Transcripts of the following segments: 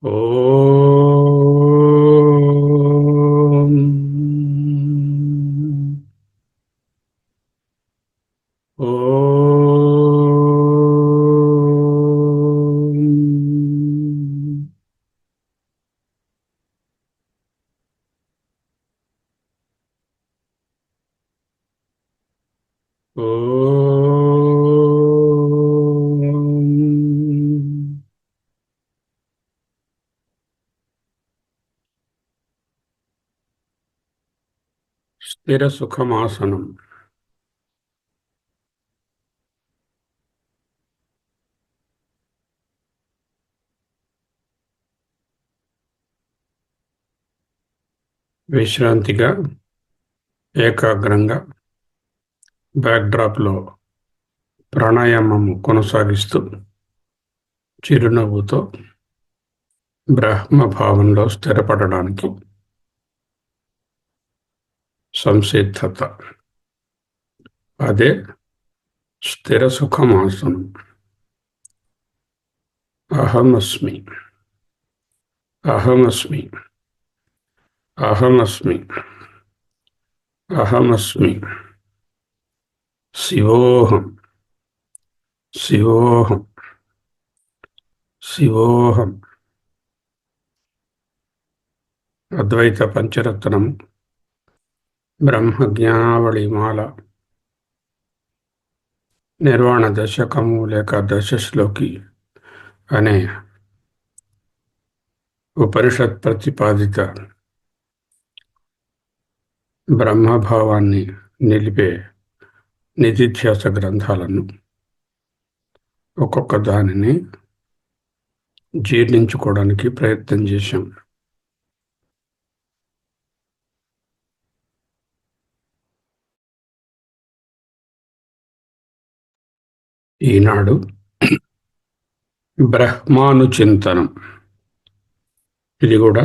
ఓం ఓం ఓం స్థిర సుఖమాసనం. విశ్రాంతిగా ఏకాగ్రంగా బ్యాక్డ్రాప్లో ప్రాణాయామము కొనసాగిస్తూ చిరునవ్వుతో బ్రహ్మభావంలో స్థిరపడడానికి సంసిద్ధత. అదే స్థిర సుఖమాసనం. అహమస్మి, అహమస్మి, అహమస్మి, అహమస్మి. శివోహం, శివోహం, శివోహం. అద్వైత పంచరత్నం, బ్రహ్మజ్ఞానావళిమాల, నిర్వాణ దశకము లేక దశశ్లోకి అనే ఉపనిషత్ ప్రతిపాదిత బ్రహ్మభావాన్ని నిలిపే నిధిధ్యాస గ్రంథాలను ఒక్కొక్క దానిని జీర్ణించుకోవడానికి ప్రయత్నం చేశాం. ఈనాడు బ్రహ్మానుచింతనం. ఇది కూడా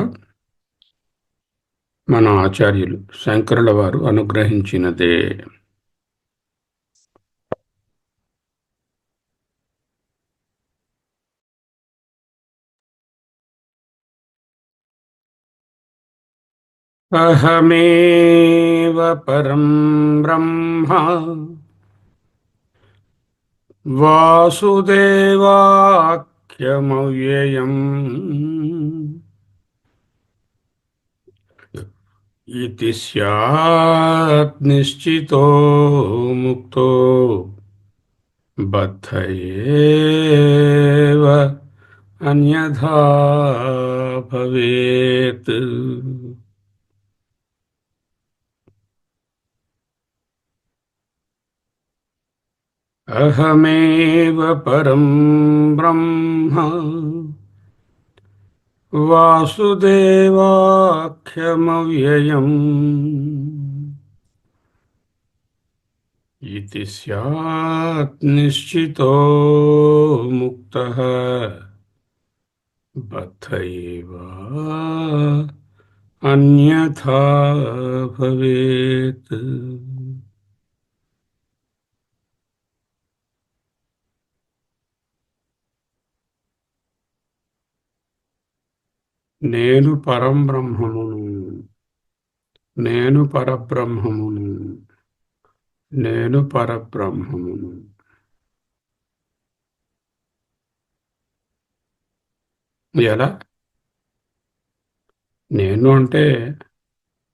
మన ఆచార్యులు శంకరుల వారు అనుగ్రహించినదే. అహమేవ పరం బ్రహ్మ వాసుదేవాఖ్యమవ్యయం ఇతి స్యాత్ నిశ్చితో ముక్తో బద్ధ ఏవ అన్యథా భవేత్. అహమేవ పరం బ్రహ్మ వాసుదేవాఖ్యమవ్యయం ఇతి స్యాత్ నిశ్చితో ముక్తః బద్ధ ఏవ అన్యథా భవేత్. నేను పరంబ్రహ్మమును, నేను పరబ్రహ్మమును, నేను పరబ్రహ్మమును. ఎలా? నేను అంటే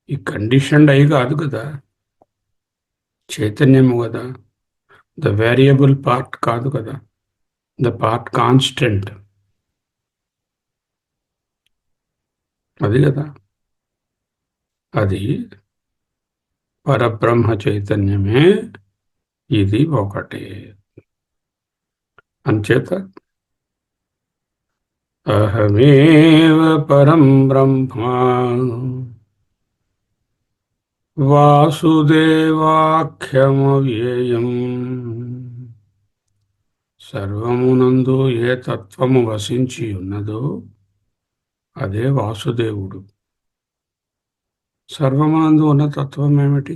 ఈ కండిషన్డ్ అయి కాదు కదా, చైతన్యము కదా, ద వేరియబుల్ పార్ట్ కాదు కదా, ద పార్ట్ కాన్స్టెంట్. అది కదా, అది పరబ్రహ్మ చైతన్యమే. ఇది ఒకటే. అంచేత అహమేవ పరం బ్రహ్మ వాసుదేవాఖ్యమవ్యయం. సర్వమునందు ఏ తత్వము వసించి ఉన్నదో అదే వాసుదేవుడు. సర్వమునందు ఉన్న తత్వం ఏమిటి?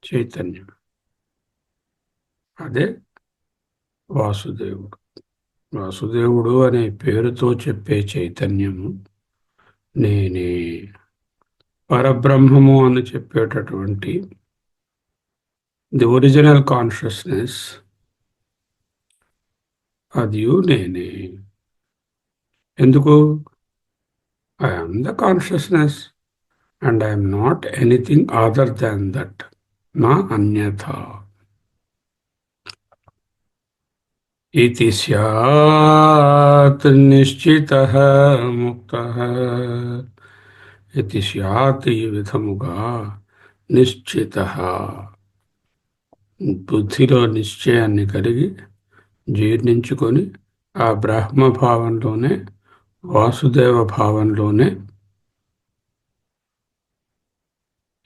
చైతన్యం. అదే వాసుదేవుడు. వాసుదేవుడు అనే పేరుతో చెప్పే చైతన్యము నేనే. పరబ్రహ్మము అని చెప్పేటటువంటి ది ఒరిజినల్ కాన్షియస్నెస్ అది నేనే. ఎందుకు? I am the consciousness and I'm not anything other than that. నా అన్యథా. इति स्यात् నిశ్చితః ముక్తః. ఇతి స్యాత్ ఈ విధముగా నిశ్చితః బుద్ధిలో నిశ్చయాన్ని కలిగి జీర్ణించుకొని ఆ బ్రహ్మభావంలోనే వాసుదేవ భావంలోనే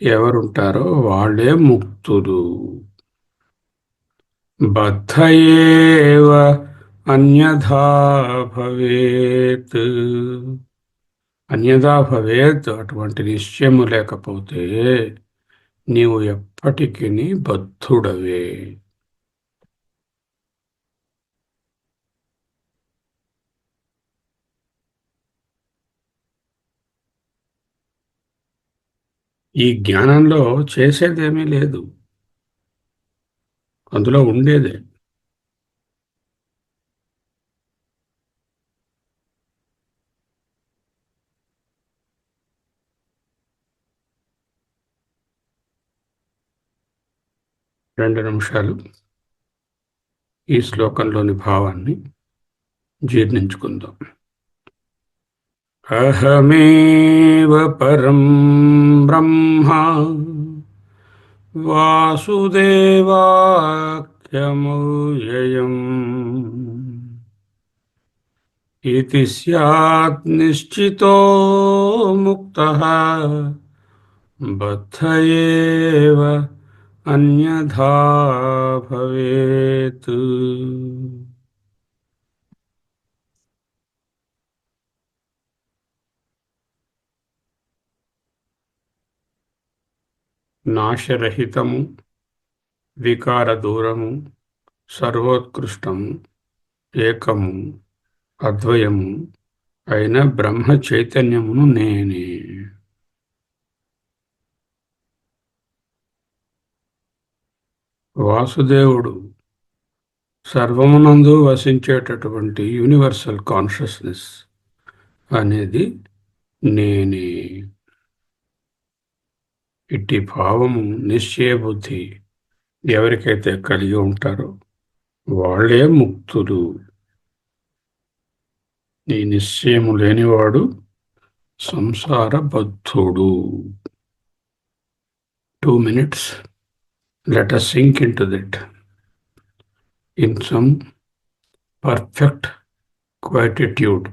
ఎవరుంటారో వాళ్ళే ముక్తులు. బద్ధ ఏవ అన్యథా భవేత్. అన్యథా భవేత్ అటువంటి నిశ్చయము లేకపోతే నీవు ఎప్పటికీ బద్ధుడవే. ఈ జ్ఞానంలో చేసేదేమీ లేదు, అందులో ఉండేదే. రెండు నిమిషాలు ఈ శ్లోకంలోని భావాన్ని జీర్ణించుకుందాం. అహమేవ పరం బ్రహ్మ వాసుదేవాఖ్యమవ్యయం ఇతి స్యాత్ నిశ్చితో ముక్తః బద్ధ ఏవ అన్యథా భవేత్. నాశరహితము, వికార దూరము, సర్వోత్కృష్టము, ఏకము, అద్వయము అయిన బ్రహ్మ చైతన్యమును నేనే. వాసుదేవుడు సర్వమునందు వసించేటటువంటి యూనివర్సల్ కాన్షియస్నెస్ అనేది నేనే. ఇట్టి భావము నిశ్చయ బుద్ధి ఎవరికైతే కలిగి ఉంటారో వాళ్ళే ముక్తులు. ఈ నిశ్చయము లేనివాడు సంసార బద్ధుడు. 2 minutes. Let us sink into that in some perfect quietude.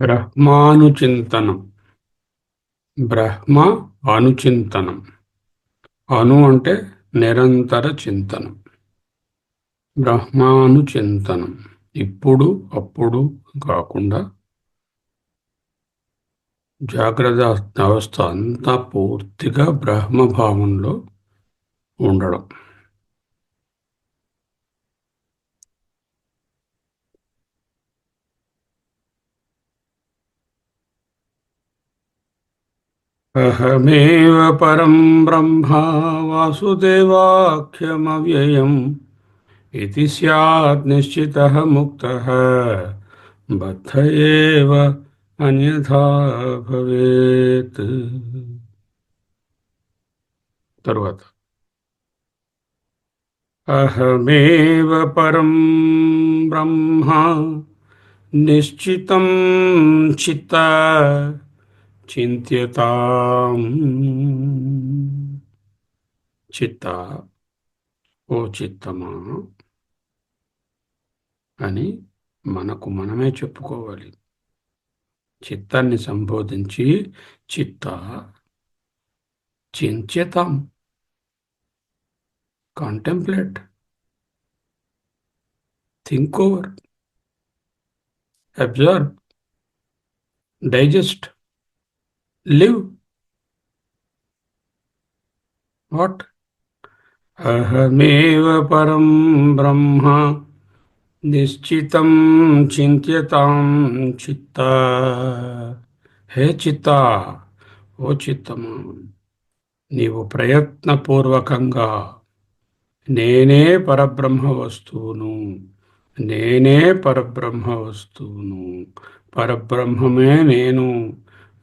బ్రహ్మానుచింతనం. బ్రహ్మ అనుచింతనం. అను అంటే నిరంతర చింతనం. బ్రహ్మానుచింతనం. ఇప్పుడు అప్పుడు కాకుండా జాగ్రత్త అవస్థ అంతా పూర్తిగా బ్రహ్మభావంలో ఉండడం. అహమేవ పరం బ్రహ్మ వాసుదేవాఖ్యమవ్యయం इति स्यात् निश्चितः मुक्तः बद्ध एव अन्यथा भवेत्. तरुవాత अहमेव परं ब्रह्म निश्चितं चित्त చింత్యతాం. చిత్త, ఓ చిత్తమా అని మనకు మనమే చెప్పుకోవాలి. చిత్తాన్ని సంబోధించి చిత్త చింత్యతాం, contemplate, think over, observe, digest, live. What? అహమేవ పరం బ్రహ్మ నిశ్చితం చింత్యతాం చిత్త. హే చిత్త, ఓ చిత్తమా, నీవు ప్రయత్నపూర్వకంగా నేనే పరబ్రహ్మ వస్తువును, నేనే పరబ్రహ్మ వస్తువును, పరబ్రహ్మమే నేను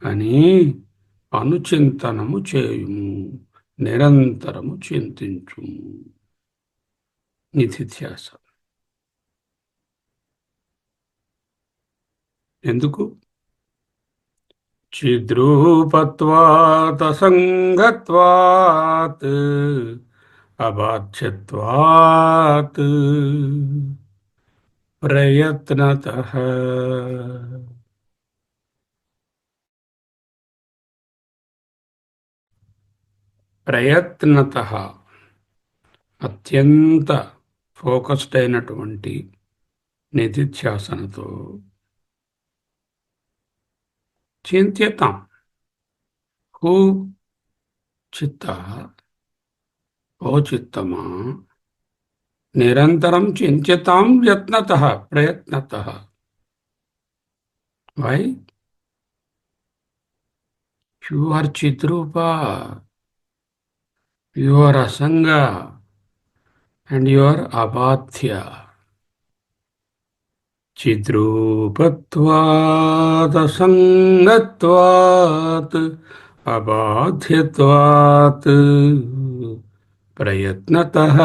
అని అనుచింతనము చేయుము, నిరంతరము చింతించుము. నిధిధ్యాస. ఎందుకు? చిద్రూపత్వాత్ అసంగత్వాత్ అబాధ్యత్వాత్ ప్రయత్నతః. ప్రయత్నతః అత్యంత ఫోకస్డ్ అయినటువంటి నిధిధ్యాసనతో చింత్యతాం. హూ? చిత్త, ఓ చిత్తమా, నిరంతరం చింత్యతాం యత్నతః ప్రయత్నతః. వై? యు ఆర్ చిద్రూప, యు ఆర్ అసంగ, అండ్ యు ఆర్ అబాధ్య. చిద్రూపత్వాత్ అసంగత్వాత్ అబాధ్యత్వాత్ ప్రయత్నతః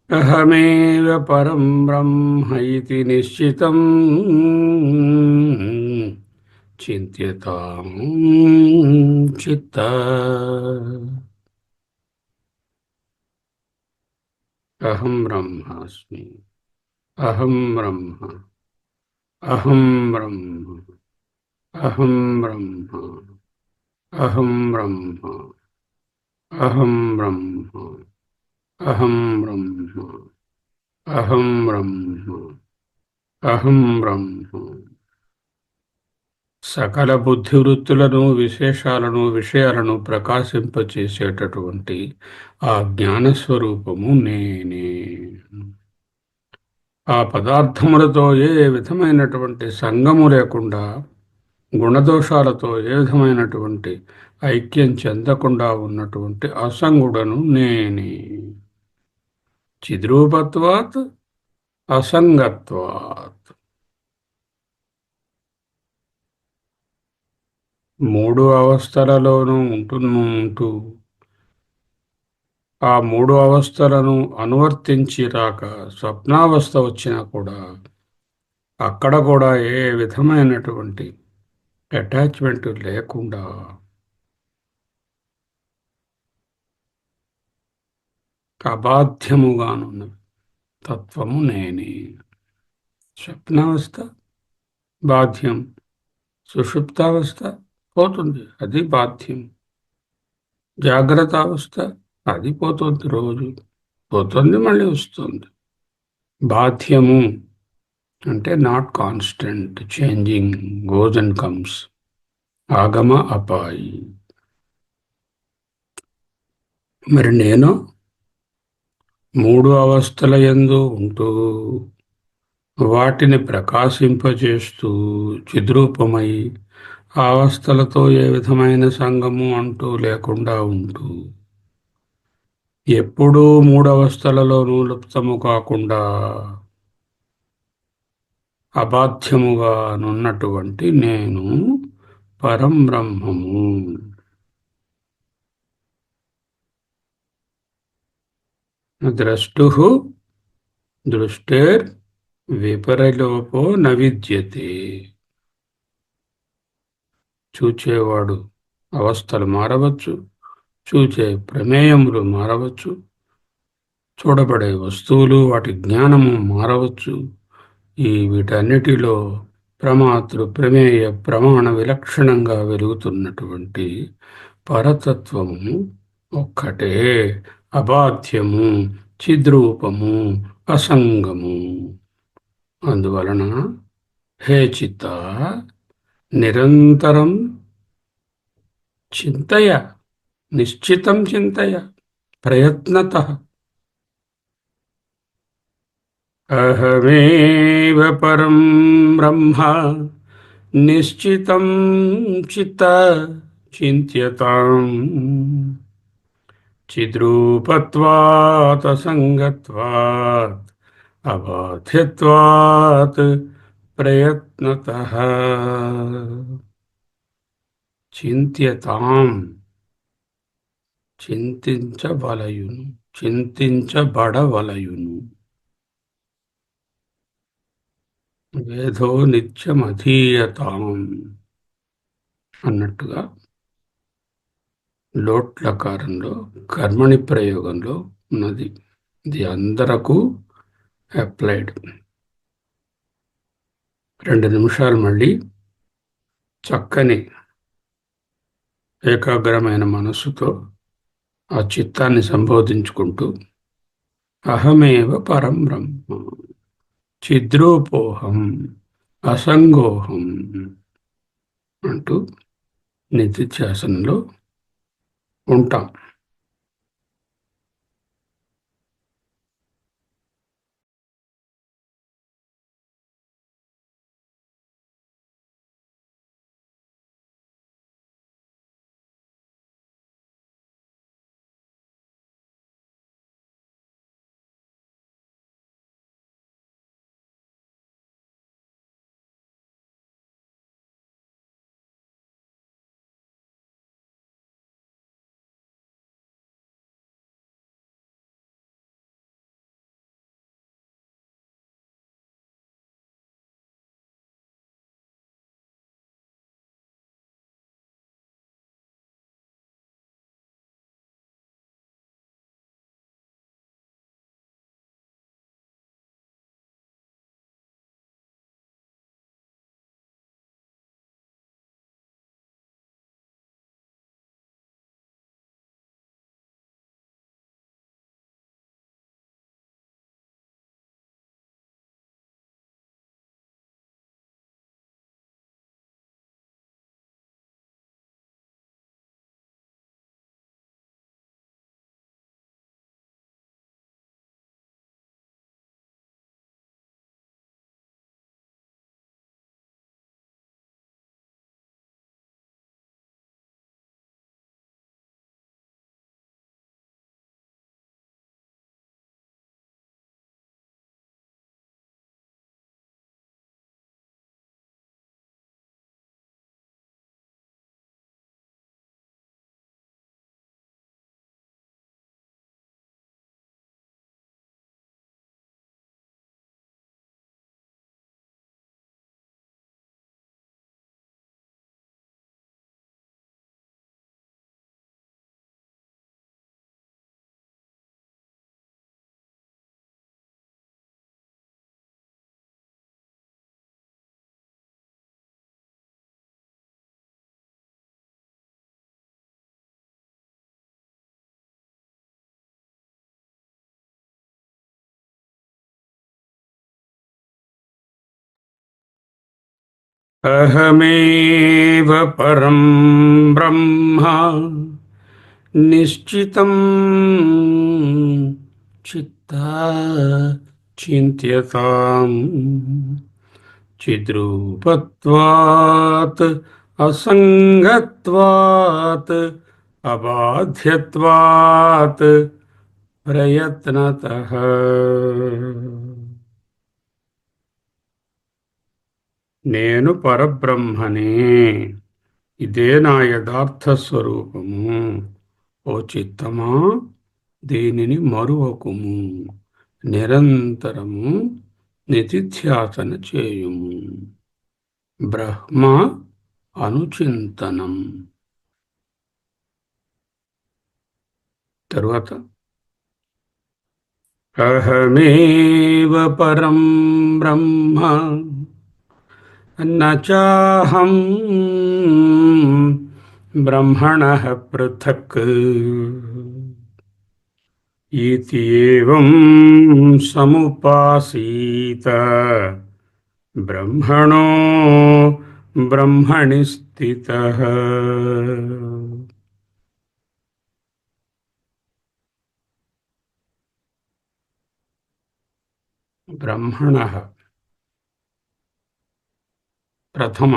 అహమేవ పరం బ్రహ్మ ఇతి నిశ్చితం చింత్యతాం చిత్త. అహం బ్రహ్మాస్మి, అహం బ్రహ్మ, అహం బ్రహ్మ, అహం బ్రహ్మ, అహం బ్రహ్మ, అహం బ్రహ్మ, అహం బ్రహ్మ, అహం బ్రహ్మ, అహం బ్రహ్మ. సకల బుద్ధివృత్తులను, విశేషాలను, విషయాలను ప్రకాశింపచేసేటటువంటి ఆ జ్ఞానస్వరూపము నేనే. ఆ పదార్థములతో ఏ విధమైనటువంటి సంగము లేకుండా, గుణదోషాలతో ఏ విధమైనటువంటి ఐక్యం చెందకుండా ఉన్నటువంటి అసంగుడను నేనే. చిద్రూపత్వాత్ అసంగత్వాత్. మూడు అవస్థలలోనూ ఉంటూ ఆ మూడు అవస్థలను అనువర్తించి రాక స్వప్నావస్థ వచ్చినా కూడా అక్కడ కూడా ఏ విధమైనటువంటి అటాచ్మెంట్ లేకుండా అబాధ్యముగానున్నది తత్వము నేనే. స్వప్నావస్థ బాధ్యం, సుషుప్తావస్థ పోతుంది, అది బాధ్యం. జాగ్రత్త అవస్థ అది పోతుంది, రోజు పోతుంది, మళ్ళీ వస్తుంది. బాధ్యము అంటే not constant, changing, goes and comes. ఆగమ అపాయి. మరి నేను మూడు అవస్థల యందు ఉంటూ వాటిని ప్రకాశింపజేస్తూ చిద్రూపమై ఆ అవస్థలతో ఏ విధమైన సంగము అంటూ లేకుండా ఉంటూ ఎప్పుడూ మూడవస్థలలోనూ లుప్తము కాకుండా అబాధ్యముగా నున్నటువంటి నేను పరం బ్రహ్మము. ద్రష్టు దృష్టేర్ విపరలోపో న విద్యతే. చూచేవాడు అవస్థలు మారవచ్చు, చూచే ప్రమేయములు మారవచ్చు, చూడబడే వస్తువులు వాటి జ్ఞానము మారవచ్చు. వీటన్నిటిలో ప్రమాతృ ప్రమేయ ప్రమాణ విలక్షణంగా వెలుగుతున్నటువంటి పరతత్వము ఒక్కటే, అబాధ్యము, చిద్రూపము, అసంగము. అందువలన హే చిత్త, నిరంతరం చింతయ, నిశ్చితం చింతయ, ప్రయత్నతః. అహమేవ పరం బ్రహ్మ నిశ్చితం చిత్త చింత్యతాం. చిద్రూపత్వాత్ అసంగత్వాత్ అబాధ్యత్వాత్ ప్రయత్నతః. చింత్యతాం, చింతించవలయును, చింతించబడవలయును. వేదో నిత్యమధీయతాం అన్నట్టుగా లోట్లకారంలో కర్మణి ప్రయోగంలో ఉన్నది. ఇది అందరకు అప్లైడ్. 2 నిమిషాలు మళ్ళీ చక్కని ఏకాగ్రమైన మనస్సుతో ఆ చిత్తాన్ని సంబోధించుకుంటూ అహమేవ పరం బ్రహ్మ చిద్రూపోహం అసంగోహం అంటూ నిధిధ్యాసనంలో ఉంటాం. అహమేవ పరం బ్రహ్మ నిశ్చితం చిత్తా చింత్యతాం చిద్రూపత్వాత్ అసంగత్వాత్ అబాధ్యత్వాత్ ప్రయత్నతః. నేను పరబ్రహ్మనే, ఇదే నా యథార్థ స్వరూపము. ఓ చిత్తమా, దీనిని మరువకుము, నిరంతరము నిధిధ్యాసన చేయుము. బ్రహ్మ అనుచింతనం. తరువాత అహమేవ పరం బ్రహ్మ నచాహం బ్రహ్మణః పృథక్ ఇత్యేవం సముపాసీత బ్రహ్మణో బ్రహ్మణి స్థితః. బ్రహ్మణః ప్రథమ,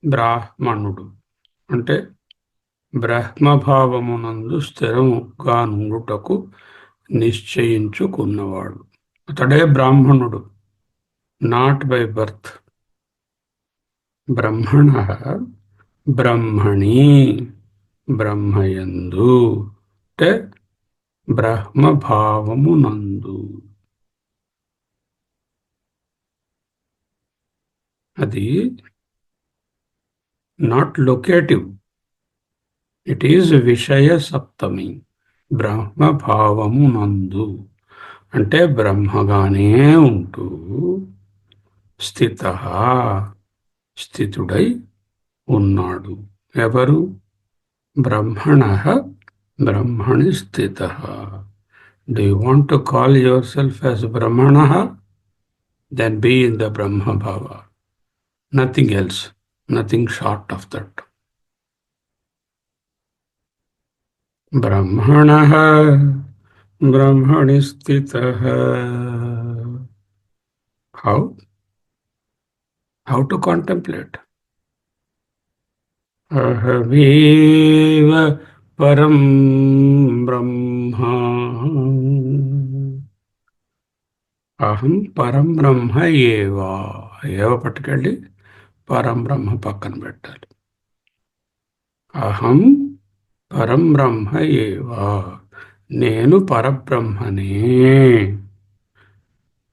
బ్రాహ్మణుడు అంటే బ్రహ్మభావమునందు స్థిరముగా నుండుటకు నిశ్చయించుకున్నవాడు. అతడే బ్రాహ్మణుడు, నాట్ బై బర్త్. బ్రహ్మణః బ్రహ్మణి, బ్రహ్మయందు అంటే బ్రహ్మభావమునందు. అది నాట్ లొకేటివ్, ఇట్ ఈజ్ విషయ సప్తమి. బ్రహ్మభావమునందు అంటే బ్రహ్మగానే ఉంటూ స్థితః, స్థితుడై ఉన్నాడు. ఎవరు? బ్రహ్మణః బ్రహ్మణి స్థితః. Do you want to call yourself as Brahmanah? Then be in the Brahma Bhava. Nothing else, nothing short of that. Brahmanah Brahmani Stitah. How? How to contemplate? Ahameva Param Brahma. అహం పరం బ్రహ్మ ఏవా. ఏవ పట్టుకెళ్ళి పరం బ్రహ్మ పక్కన పెట్టాలి. అహం పరం బ్రహ్మ ఏవా, నేను పరబ్రహ్మనే.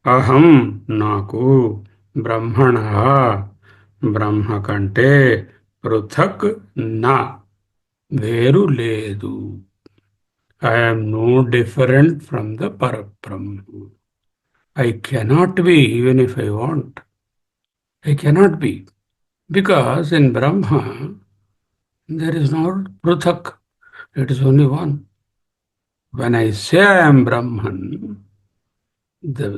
అహం నాకు, బ్రహ్మణ బ్రహ్మ కంటే, పృథక్ నా వేరు లేదు. I am no different from the Parabrahma. I cannot be even if I want. I cannot be. Because in Brahma, there is no Pruthak. It is only one. When I say I am Brahman, the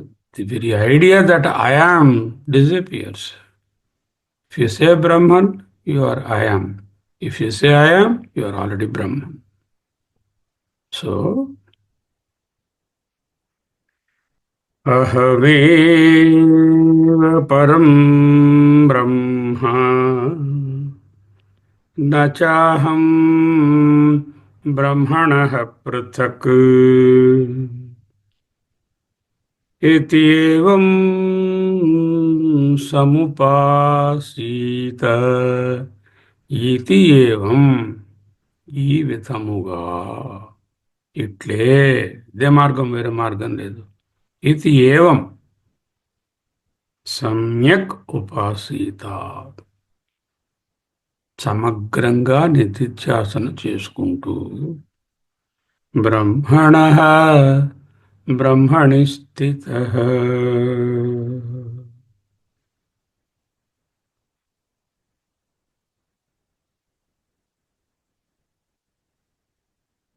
very idea that I am disappears. If you say Brahman, you are I am. If you say I am, you are already Brahman. So, అహమేవ పరం బ్రహ్మ నచాహం బ్రహ్మణః పృథక్ ఇత్యేవం సముపాసీత. ఇతి ఏవం, ఈ విధముగా, ఇట్లే, ఇదే మార్గం, వేరే మార్గం లేదు. ఇది ఏవం సమ్యక్ ఉపాసీత, సమగ్రంగా నిధిధ్యాసన చేసుకుంటూ బ్రహ్మణః బ్రహ్మణి స్థితః.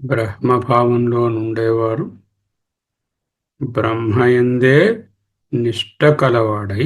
బ్రహ్మభావంలో నుండేవారు బ్రహ్మయందే నిష్ట కలవాడై